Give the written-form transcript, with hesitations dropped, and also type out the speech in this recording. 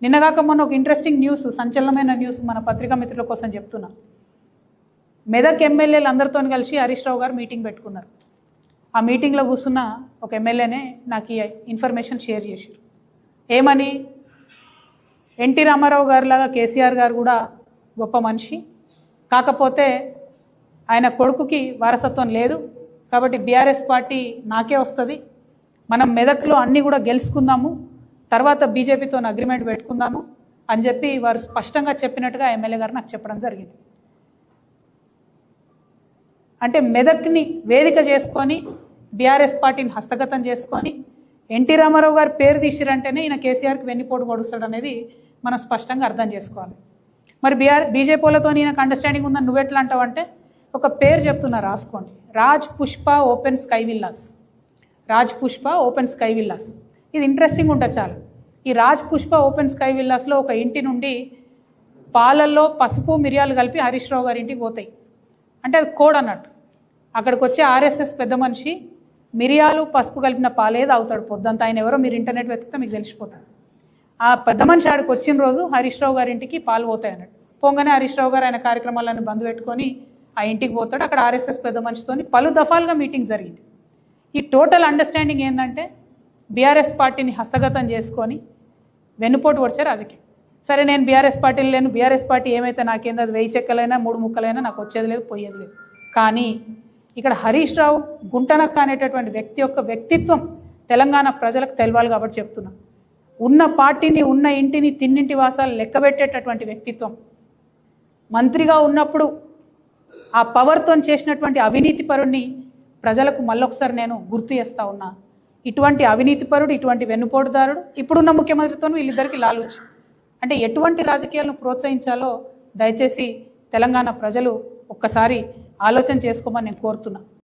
నిన్నగాక మొన్న ఒక ఇంట్రెస్టింగ్ న్యూస్, సంచలనమైన న్యూస్ మన పత్రికా మిత్రుల కోసం చెప్తున్నా. మెదక్ ఎమ్మెల్యేలు అందరితో కలిసి హరీష్ రావు గారు మీటింగ్ పెట్టుకున్నారు. ఆ మీటింగ్లో కూర్చున్న ఒక ఎమ్మెల్యేనే నాకు ఈ ఇన్ఫర్మేషన్ షేర్ చేశారు. ఏమని, ఎన్టీ రామారావు గారిలాగా కేసీఆర్ గారు కూడా గొప్ప మనిషి, కాకపోతే ఆయన కొడుకుకి వారసత్వం లేదు, కాబట్టి బీఆర్ఎస్ పార్టీ నాకే వస్తుంది, మనం మెదక్లో అన్నీ కూడా గెలుచుకుందాము, తర్వాత బీజేపీతో అగ్రిమెంట్ పెట్టుకుందాము అని చెప్పి వారు స్పష్టంగా చెప్పినట్టుగా ఎమ్మెల్యే గారు నాకు చెప్పడం జరిగింది. అంటే మెదక్ని వేదిక చేసుకొని బీఆర్ఎస్ పార్టీని హస్తగతం చేసుకొని ఎన్టీ రామారావు గారి పేరు తీసిరంటేనే ఈయన కేసీఆర్కి వెన్నుపోటు పొడుస్తాడు అనేది మనం స్పష్టంగా అర్థం చేసుకోవాలి. మరి బీజేపీలతో ఈయనకు అండర్స్టాండింగ్ ఉందని నువ్వెట్లా అంటావంటే, ఒక పేరు చెప్తున్నా రాసుకోండి, Raj Pushpa open sky villas. Raj Pushpa open sky villas, ఇది ఇంట్రెస్టింగ్ ఉంటుంది చాలా. ఈ రాజ్ పుష్ప ఓపెన్ స్కై విల్లాస్లో ఒక ఇంటి నుండి పాలల్లో పసుపు మిరియాలు కలిపి హరీష్ రావు గారి ఇంటికి పోతాయి. అంటే అది కోడ్ అన్నట్టు. అక్కడికి వచ్చే ఆర్ఎస్ఎస్ పెద్ద మనిషి మిరియాలు పసుపు కలిపిన పాలే తాగుతాడు పొద్దంతా. ఆయన ఎవరో మీరు ఇంటర్నెట్ వెతికితే మీకు తెలిసిపోతాడు. ఆ పెద్ద మనిషి ఆడికి వచ్చిన రోజు హరీష్ రావు గారి ఇంటికి పాలు పోతాయి అన్నట్టు. పోగానే హరీష్ రావు గారు ఆయన కార్యక్రమాలను బంద్ పెట్టుకొని ఆ ఇంటికి పోతాడు. అక్కడ ఆర్ఎస్ఎస్ పెద్ద మనిషితో పలు దఫాలుగా మీటింగ్ జరిగింది. ఈ టోటల్ అండర్స్టాండింగ్ ఏంటంటే బీఆర్ఎస్ పార్టీని హస్తగతం చేసుకొని వెన్నుపోటు వచ్చే రాజకీయం. సరే, నేను బీఆర్ఎస్ పార్టీలు లేను, బీఆర్ఎస్ పార్టీ ఏమైతే నాకేందో అది 1000 చెక్కలైనా 3 ముక్కలైనా నాకు వచ్చేది లేదు, పోయేది లేదు. కానీ ఇక్కడ హరీష్ రావు గుంటనక్క అనేటటువంటి వ్యక్తి యొక్క వ్యక్తిత్వం తెలంగాణ ప్రజలకు తెలవాలి కాబట్టి చెప్తున్నా. ఉన్న పార్టీని, ఉన్న ఇంటిని, తిన్నింటి వాసాలు లెక్కబెట్టేటటువంటి వ్యక్తిత్వం. మంత్రిగా ఉన్నప్పుడు ఆ పవర్తో చేసినటువంటి అవినీతి పరుడిని ప్రజలకు మళ్ళొకసారి నేను గుర్తు చేస్తా ఉన్నా. ఇటువంటి అవినీతి పరుడు, ఇటువంటి వెన్నుపోటుదారుడు ఇప్పుడున్న ముఖ్యమంత్రితో వీళ్ళిద్దరికి లాలుచి. అంటే ఎటువంటి రాజకీయాలను ప్రోత్సహించాలో దయచేసి తెలంగాణ ప్రజలు ఒక్కసారి ఆలోచన చేసుకోమని నేను కోరుతున్నా.